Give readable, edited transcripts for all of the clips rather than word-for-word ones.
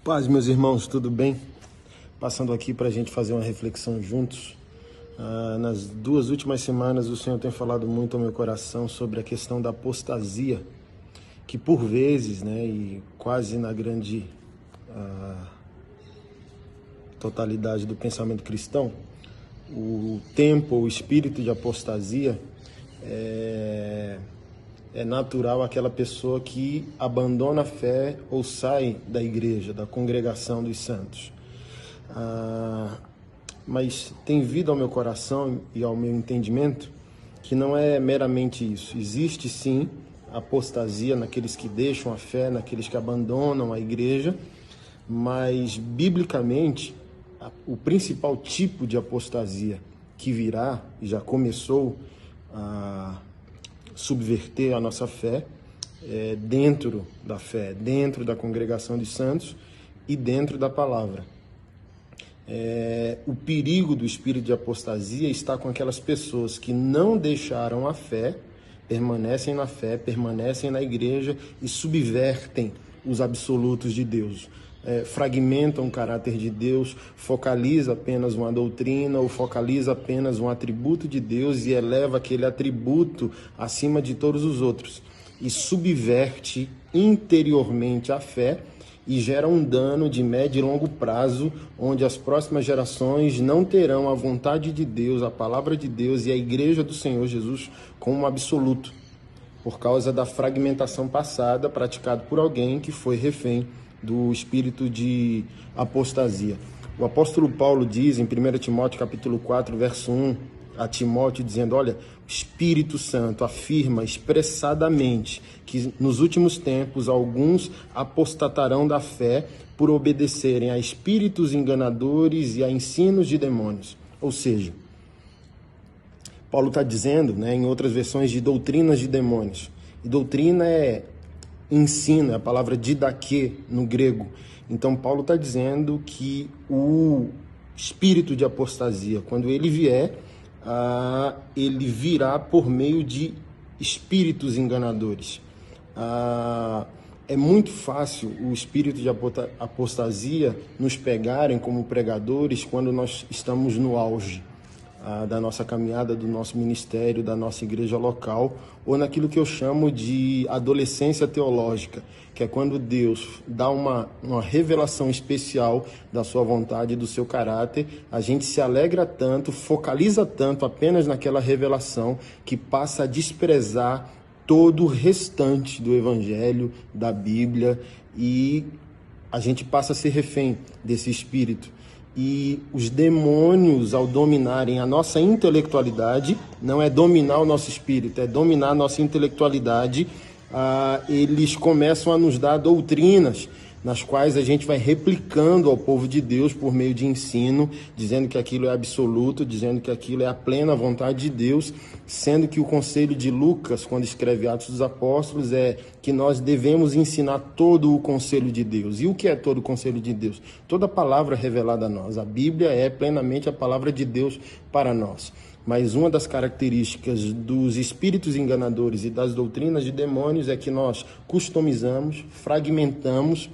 Paz, meus irmãos, tudo bem? Passando aqui para a gente fazer uma reflexão juntos. Nas 2 últimas semanas, o Senhor tem falado muito ao meu coração sobre a questão da apostasia, que por vezes, e quase na grande totalidade do pensamento cristão, o tempo, o espírito de apostasia é natural àquela pessoa que abandona a fé ou sai da igreja, da congregação dos santos. Mas tem vindo ao meu coração e ao meu entendimento que não é meramente isso. Existe sim apostasia naqueles que deixam a fé, naqueles que abandonam a igreja, mas biblicamente o principal tipo de apostasia que virá e já começou a subverter a nossa fé dentro da fé, dentro da congregação dos santos e dentro da palavra. O perigo do espírito de apostasia está com aquelas pessoas que não deixaram a fé, permanecem na fé, permanecem na igreja e subvertem os absolutos de Deus. Fragmentam o caráter de Deus, focaliza apenas uma doutrina ou focaliza apenas um atributo de Deus e eleva aquele atributo acima de todos os outros e subverte interiormente a fé e gera um dano de médio e longo prazo, onde as próximas gerações não terão a vontade de Deus, a palavra de Deus e a igreja do Senhor Jesus como um absoluto, por causa da fragmentação passada praticada por alguém que foi refém do espírito de apostasia. O apóstolo Paulo diz em 1 Timóteo capítulo 4, verso 1, a Timóteo dizendo, olha, o Espírito Santo afirma expressadamente que nos últimos tempos alguns apostatarão da fé por obedecerem a espíritos enganadores e a ensinos de demônios. Ou seja, Paulo está dizendo, em outras versões, de doutrinas de demônios. E doutrina é ensino, é a palavra didaquê no grego. Então Paulo está dizendo que o espírito de apostasia, quando ele vier, ele virá por meio de espíritos enganadores. É muito fácil o espírito de apostasia nos pegarem como pregadores quando nós estamos no auge da nossa caminhada, do nosso ministério, da nossa igreja local, ou naquilo que eu chamo de adolescência teológica, que é quando Deus dá uma revelação especial da sua vontade e do seu caráter, a gente se alegra tanto, focaliza tanto apenas naquela revelação, que passa a desprezar todo o restante do Evangelho, da Bíblia, e a gente passa a ser refém desse espírito. E os demônios, ao dominarem a nossa intelectualidade, não é dominar o nosso espírito, é dominar a nossa intelectualidade, eles começam a nos dar doutrinas, nas quais a gente vai replicando ao povo de Deus por meio de ensino, dizendo que aquilo é absoluto, dizendo que aquilo é a plena vontade de Deus, sendo que o conselho de Lucas, quando escreve Atos dos Apóstolos, é que nós devemos ensinar todo o conselho de Deus. E o que é todo o conselho de Deus? Toda palavra revelada a nós. A Bíblia é plenamente a palavra de Deus para nós. Mas uma das características dos espíritos enganadores e das doutrinas de demônios é que nós customizamos, fragmentamos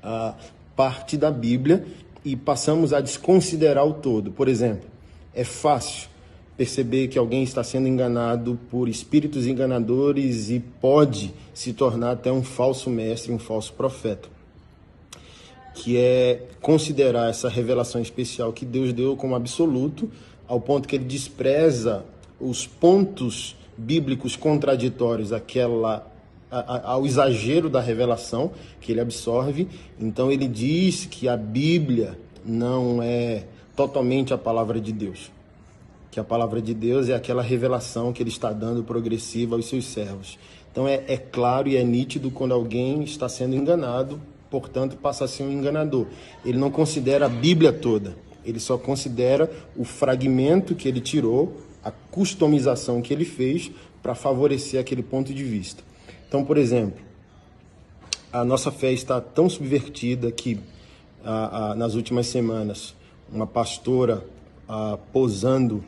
a parte da Bíblia e passamos a desconsiderar o todo. Por exemplo, é fácil perceber que alguém está sendo enganado por espíritos enganadores e pode se tornar até um falso mestre, um falso profeta, que é considerar essa revelação especial que Deus deu como absoluto, ao ponto que ele despreza os pontos bíblicos contraditórios ao exagero da revelação que ele absorve. Então ele diz que a Bíblia não é totalmente a palavra de Deus, que a palavra de Deus é aquela revelação que ele está dando progressiva aos seus servos. Então é claro e é nítido quando alguém está sendo enganado, portanto passa a ser um enganador. Ele não considera a Bíblia toda, ele só considera o fragmento que ele tirou, a customização que ele fez para favorecer aquele ponto de vista. Então, por exemplo, a nossa fé está tão subvertida que nas últimas semanas uma pastora posando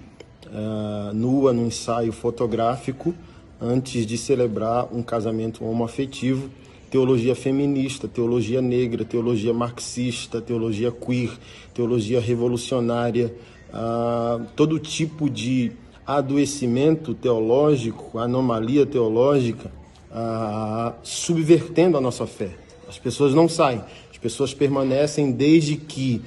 nua num ensaio fotográfico antes de celebrar um casamento homoafetivo, teologia feminista, teologia negra, teologia marxista, teologia queer, teologia revolucionária, todo tipo de adoecimento teológico, anomalia teológica, subvertendo a nossa fé. As pessoas não saem, as pessoas permanecem desde que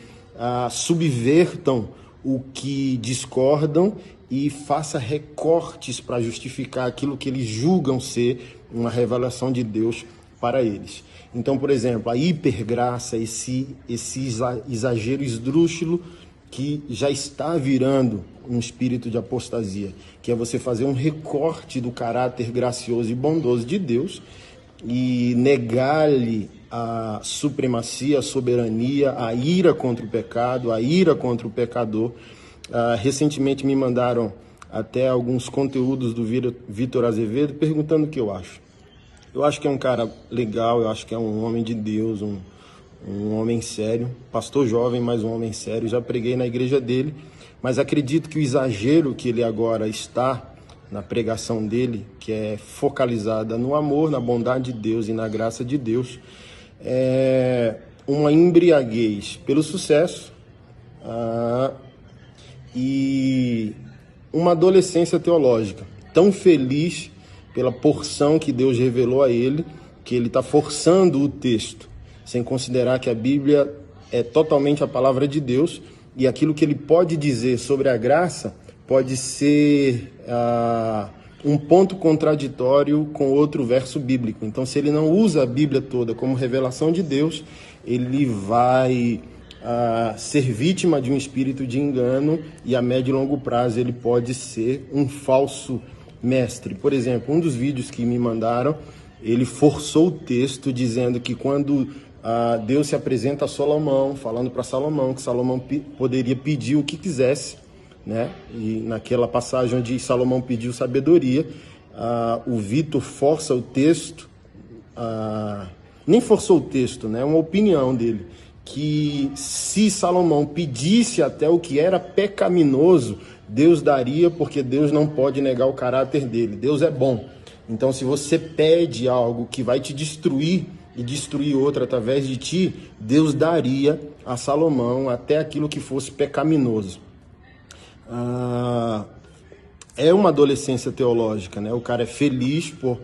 subvertam o que discordam e faça recortes para justificar aquilo que eles julgam ser uma revelação de Deus para eles. Então, por exemplo, a hipergraça, esse exagero esdrúxulo que já está virando um espírito de apostasia, que é você fazer um recorte do caráter gracioso e bondoso de Deus e negar-lhe a supremacia, a soberania, a ira contra o pecado, a ira contra o pecador. Recentemente me mandaram até alguns conteúdos do Vitor Azevedo perguntando o que eu acho. Eu acho que é um cara legal, eu acho que é um homem de Deus, um homem sério, pastor jovem, mas um homem sério. Já preguei na igreja dele, mas acredito que o exagero que ele agora está na pregação dele, que é focalizada no amor, na bondade de Deus e na graça de Deus, é uma embriaguez pelo sucesso e uma adolescência teológica, tão feliz pela porção que Deus revelou a ele, que ele está forçando o texto, sem considerar que a Bíblia é totalmente a palavra de Deus e aquilo que ele pode dizer sobre a graça pode ser um ponto contraditório com outro verso bíblico. Então, se ele não usa a Bíblia toda como revelação de Deus, ele vai ser vítima de um espírito de engano e a médio e longo prazo ele pode ser um falso mestre. Por exemplo, um dos vídeos que me mandaram, ele forçou o texto dizendo que quando Deus se apresenta a Salomão, falando para Salomão que Salomão poderia pedir o que quisesse, né? E naquela passagem onde Salomão pediu sabedoria, o Vitor força o texto, nem forçou o texto, né? Uma opinião dele, que se Salomão pedisse até o que era pecaminoso, Deus daria, porque Deus não pode negar o caráter dele. Deus é bom. Então, se você pede algo que vai te destruir e destruir outro através de ti, Deus daria a Salomão até aquilo que fosse pecaminoso. É uma adolescência teológica, né? O cara é feliz por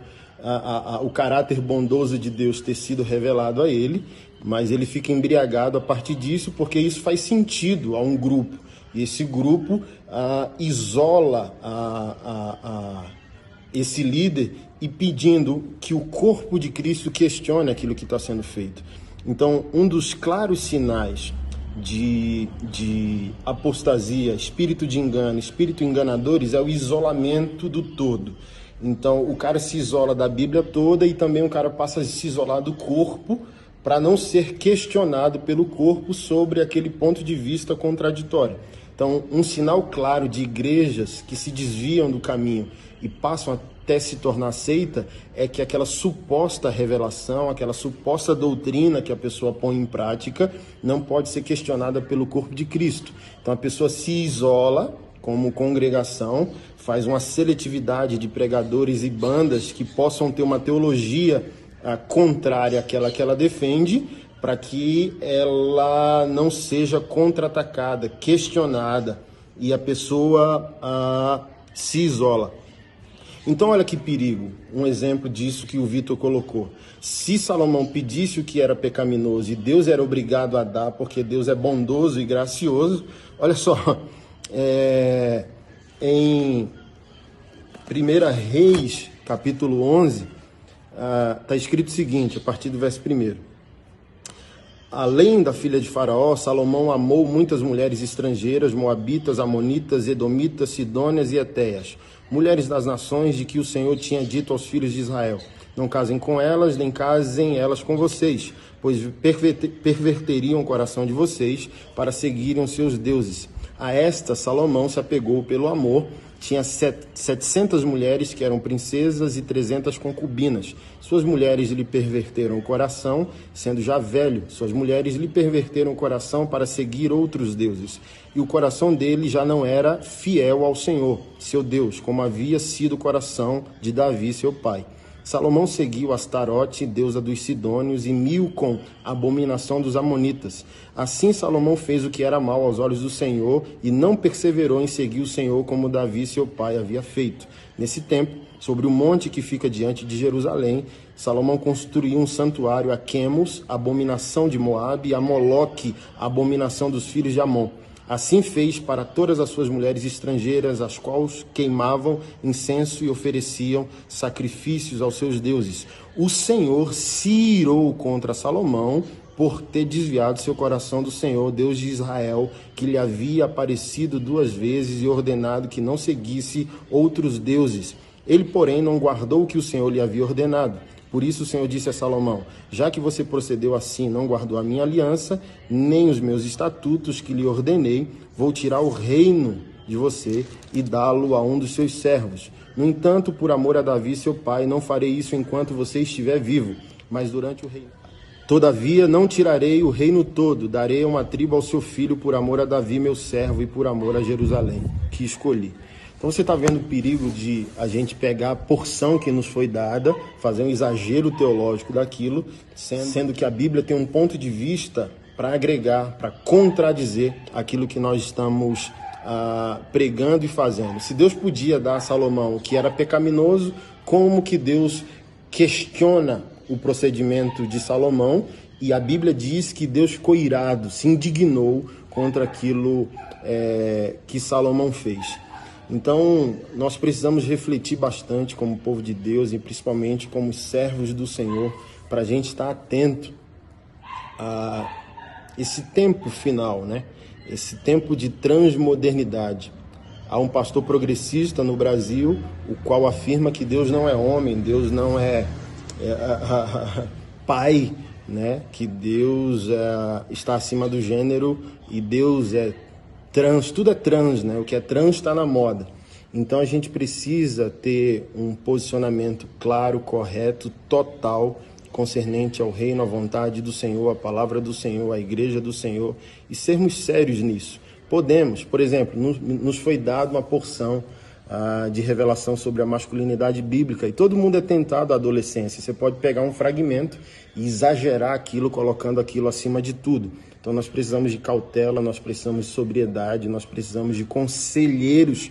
o caráter bondoso de Deus ter sido revelado a ele, mas ele fica embriagado a partir disso, porque isso faz sentido a um grupo. E esse grupo isola esse líder e pedindo que o corpo de Cristo questione aquilo que está sendo feito. Então, um dos claros sinais de apostasia, espírito de engano, espírito enganadores, é o isolamento do todo. Então, o cara se isola da Bíblia toda e também o cara passa a se isolar do corpo para não ser questionado pelo corpo sobre aquele ponto de vista contraditório. Então, um sinal claro de igrejas que se desviam do caminho e passam até se tornar seita é que aquela suposta revelação, aquela suposta doutrina que a pessoa põe em prática não pode ser questionada pelo corpo de Cristo. Então, a pessoa se isola como congregação, faz uma seletividade de pregadores e bandas que possam ter uma teologia contrária àquela que ela defende, para que ela não seja contra-atacada, questionada, e a pessoa se isola. Então, olha que perigo, um exemplo disso que o Vitor colocou. Se Salomão pedisse o que era pecaminoso e Deus era obrigado a dar, porque Deus é bondoso e gracioso, olha só, em 1 Reis, capítulo 11, está escrito o seguinte, a partir do verso 1. Além da filha de Faraó, Salomão amou muitas mulheres estrangeiras, moabitas, amonitas, edomitas, sidônias e etéias, mulheres das nações de que o Senhor tinha dito aos filhos de Israel: não casem com elas, nem casem elas com vocês, pois perverteriam o coração de vocês para seguirem os seus deuses. A esta Salomão se apegou pelo amor. Tinha 700 mulheres que eram princesas e 300 concubinas. Suas mulheres lhe perverteram o coração, sendo já velho. Suas mulheres lhe perverteram o coração para seguir outros deuses. E o coração dele já não era fiel ao Senhor, seu Deus, como havia sido o coração de Davi, seu pai. Salomão seguiu Astarote, deusa dos Sidônios, e Milcom, abominação dos Amonitas. Assim Salomão fez o que era mal aos olhos do Senhor e não perseverou em seguir o Senhor como Davi, seu pai, havia feito. Nesse tempo, sobre o monte que fica diante de Jerusalém, Salomão construiu um santuário a Quemos, abominação de Moabe, e a Moloque, abominação dos filhos de Amon. Assim fez para todas as suas mulheres estrangeiras, as quais queimavam incenso e ofereciam sacrifícios aos seus deuses. O Senhor se irou contra Salomão por ter desviado seu coração do Senhor, Deus de Israel, que lhe havia aparecido 2 vezes e ordenado que não seguisse outros deuses. Ele, porém, não guardou o que o Senhor lhe havia ordenado. Por isso o Senhor disse a Salomão: já que você procedeu assim, não guardou a minha aliança, nem os meus estatutos que lhe ordenei, vou tirar o reino de você e dá-lo a um dos seus servos. No entanto, por amor a Davi, seu pai, não farei isso enquanto você estiver vivo, mas durante o reino. Todavia, não tirarei o reino todo, darei uma tribo ao seu filho por amor a Davi, meu servo, e por amor a Jerusalém, que escolhi. Então você está vendo o perigo de a gente pegar a porção que nos foi dada, fazer um exagero teológico daquilo, sendo que a Bíblia tem um ponto de vista para agregar, para contradizer aquilo que nós estamos pregando e fazendo. Se Deus podia dar a Salomão o que era pecaminoso, como que Deus questiona o procedimento de Salomão? E a Bíblia diz que Deus ficou irado, se indignou contra aquilo que Salomão fez. Então, nós precisamos refletir bastante como povo de Deus e principalmente como servos do Senhor, para a gente estar atento a esse tempo final, né? Esse tempo de transmodernidade. Há um pastor progressista no Brasil, o qual afirma que Deus não é homem, Deus não é pai, né? Que Deus está acima do gênero e Deus é trans, tudo é trans, né? O que é trans está na moda. Então a gente precisa ter um posicionamento claro, correto, total, concernente ao reino, à vontade do Senhor, à palavra do Senhor, à igreja do Senhor, e sermos sérios nisso. Podemos, por exemplo, nos foi dado uma porção de revelação sobre a masculinidade bíblica, e todo mundo é tentado à adolescência. Você pode pegar um fragmento e exagerar aquilo, colocando aquilo acima de tudo. Então nós precisamos de cautela, nós precisamos de sobriedade, nós precisamos de conselheiros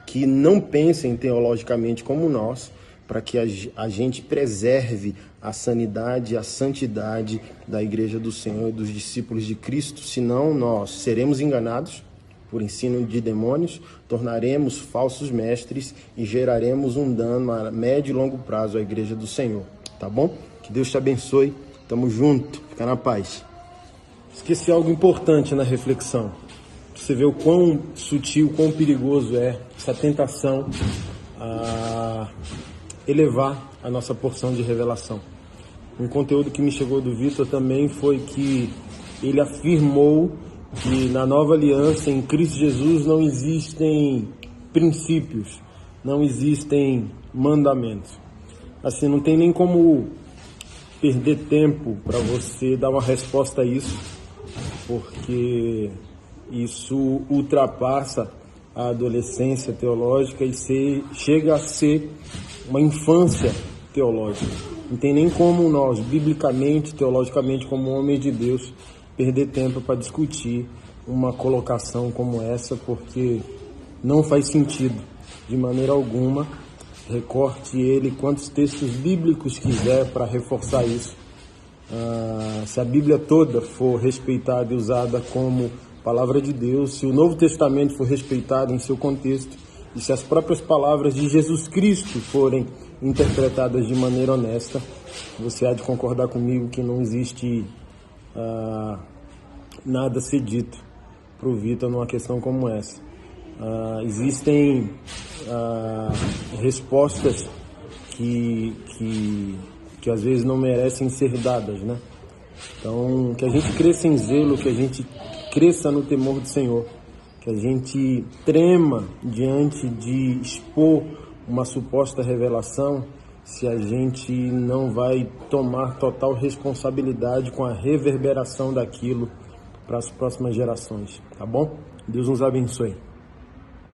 que não pensem teologicamente como nós, para que a gente preserve a sanidade, a santidade da igreja do Senhor e dos discípulos de Cristo. Senão nós seremos enganados por ensino de demônios, tornaremos falsos mestres e geraremos um dano a médio e longo prazo à igreja do Senhor. Tá bom? Que Deus te abençoe. Tamo junto. Fica na paz. Esqueci algo importante na reflexão. Você vê o quão sutil, quão perigoso é essa tentação a elevar a nossa porção de revelação. Um conteúdo que me chegou do Vitor também foi que ele afirmou que na nova aliança, em Cristo Jesus, não existem princípios, não existem mandamentos. Assim, não tem nem como perder tempo para você dar uma resposta a isso, porque isso ultrapassa a adolescência teológica e chega a ser uma infância teológica. Não tem nem como nós, biblicamente, teologicamente, como homens de Deus, perder tempo para discutir uma colocação como essa, porque não faz sentido, de maneira alguma. Recorte ele quantos textos bíblicos quiser para reforçar isso. Se a Bíblia toda for respeitada e usada como palavra de Deus, se o Novo Testamento for respeitado em seu contexto, e se as próprias palavras de Jesus Cristo forem interpretadas de maneira honesta, você há de concordar comigo que não existe nada a ser dito para o Vitor numa questão como essa. Existem respostas que às vezes não merecem ser dadas, né? Então, que a gente cresça em zelo, que a gente cresça no temor do Senhor, que a gente trema diante de expor uma suposta revelação, se a gente não vai tomar total responsabilidade com a reverberação daquilo para as próximas gerações, tá bom? Deus nos abençoe.